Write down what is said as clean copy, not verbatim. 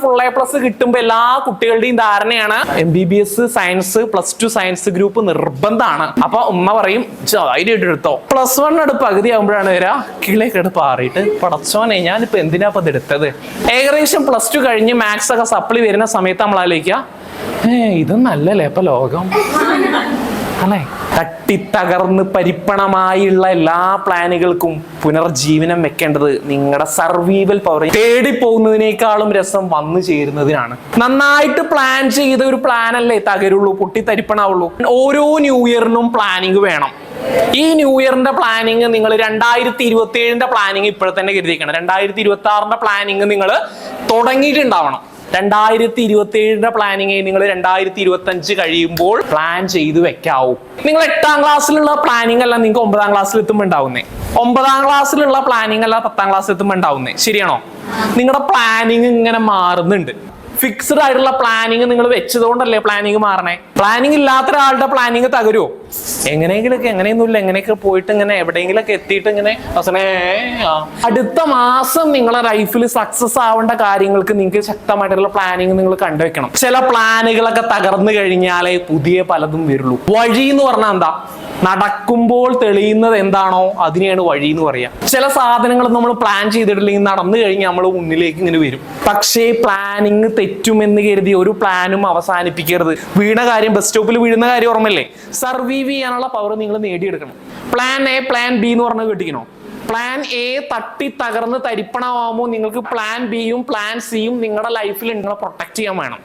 full A+ കിട്ടുമ്പോൾ എല്ലാ കുട്ടികളുടെയും ധാരണയാണ് MBBS സയൻസ് +2 സയൻസ് ഗ്രൂപ്പ് നിർബന്ധമാണ്. അപ്പൊ ഉമ്മ പറയും ധൈര്യമായിട്ട് എടുത്തോ. +1 പകുതി ആകുമ്പോഴാണ് വരാ കിളേക്കെട് പാറിയിട്ട് പടച്ചോനെ ഞാനിപ്പോ എന്തിനാ ഇത് എടുത്തത്. ഏകദേശം +2 കഴിഞ്ഞ് മാത്സ് ഒക്കെ സപ്ലി വരുന്ന സമയത്ത് നമ്മൾ ആലോചിക്കുക ഇത് നല്ലല്ലേ ഇപ്പൊ ലോകം അല്ലെ. തട്ടിത്തകർന്ന് പരിപ്പണമായുള്ള എല്ലാ പ്ലാനുകൾക്കും പുനർജീവനം വെക്കേണ്ടത് നിങ്ങളുടെ സർവൈവൽ പവർ. തേടിപ്പോകുന്നതിനേക്കാളും രസം വന്നു ചേരുന്നതിനാണ്. നന്നായിട്ട് പ്ലാൻ ചെയ്ത ഒരു പ്ലാൻ അല്ലേ തകരുള്ളൂ, പൊട്ടിത്തരിപ്പണാവുള്ളൂ. ഓരോ ന്യൂ ഇയറിനും പ്ലാനിങ് വേണം. ഈ ന്യൂ ഇയറിന്റെ പ്ലാനിങ് നിങ്ങൾ 2027 പ്ലാനിങ് ഇപ്പോഴെ തന്നെ കരുതിക്കണം. 2026 പ്ലാനിങ് നിങ്ങൾ തുടങ്ങിയിട്ടുണ്ടാവണം. 2027 പ്ലാനിങ് നിങ്ങൾ 2025 കഴിയുമ്പോൾ പ്ലാൻ ചെയ്ത് വെക്കാവൂ. നിങ്ങൾ 8ാം ക്ലാസ്സിലുള്ള പ്ലാനിങ് അല്ല നിങ്ങൾക്ക് 9ാം ക്ലാസ്സിൽ എത്തുമ്പോൾ ഉണ്ടാവുന്നേ. 9ാം ക്ലാസ്സിലുള്ള പ്ലാനിങ് അല്ല 10ാം ക്ലാസ്സിൽ എത്തുമ്പോൾ ഉണ്ടാവുന്നേ. ശരിയാണോ? നിങ്ങളുടെ പ്ലാനിങ് ഇങ്ങനെ മാറുന്നുണ്ട്. ഫിക്സ്ഡ് ആയിട്ടുള്ള പ്ലാനിങ് നിങ്ങൾ വെച്ചതുകൊണ്ടല്ലേ പ്ലാനിങ് മാറണേ. പ്ലാനിങ് ഇല്ലാത്ത ഒരാളുടെ പ്ലാനിങ് തകരുമോ? എങ്ങനെയൊന്നുമില്ല, എങ്ങനെയൊക്കെ പോയിട്ട് ഇങ്ങനെ എവിടെയെങ്കിലൊക്കെ എത്തിയിട്ട് ഇങ്ങനെ അടുത്ത മാസം നിങ്ങളെ ലൈഫിൽ സക്സസ് ആവേണ്ട കാര്യങ്ങൾക്ക് നിങ്ങൾക്ക് ശക്തമായിട്ടുള്ള പ്ലാനിങ് നിങ്ങൾ കണ്ടുവെക്കണം. ചില പ്ലാനുകളൊക്കെ തകർന്നു കഴിഞ്ഞാലേ പുതിയ പലതും വരുള്ളൂ. വഴി എന്ന് പറഞ്ഞാൽ എന്താ? നടക്കുമ്പോൾ തെളിയുന്നത് എന്താണോ അതിനെയാണ് വഴി എന്ന് പറയാ. ചില സാധനങ്ങൾ നമ്മൾ പ്ലാൻ ചെയ്തിട്ടില്ലെങ്കിൽ നടന്നു കഴിഞ്ഞാൽ നമ്മൾ മുന്നിലേക്ക് ഇങ്ങനെ വരും. പക്ഷേ പ്ലാനിങ് തെറ്റുമെന്ന് കരുതി ഒരു പ്ലാനും അവസാനിപ്പിക്കരുത്. വീണ കാര്യം, ബസ് സ്റ്റോപ്പിൽ വീഴുന്ന കാര്യം ഓർമ്മല്ലേ? സർവൈവ് ചെയ്യാനുള്ള പവർ നിങ്ങൾ നേടിയെടുക്കണം. പ്ലാൻ A പ്ലാൻ B എന്ന് പറഞ്ഞ് കേട്ടിക്കണോ? പ്ലാൻ A തട്ടി തകർന്ന് തരിപ്പണമാകുമ്പോൾ നിങ്ങൾക്ക് പ്ലാൻ B യും പ്ലാൻ C യും നിങ്ങളുടെ ലൈഫിൽ നിങ്ങളെ പ്രൊട്ടക്ട് ചെയ്യാൻ വേണം.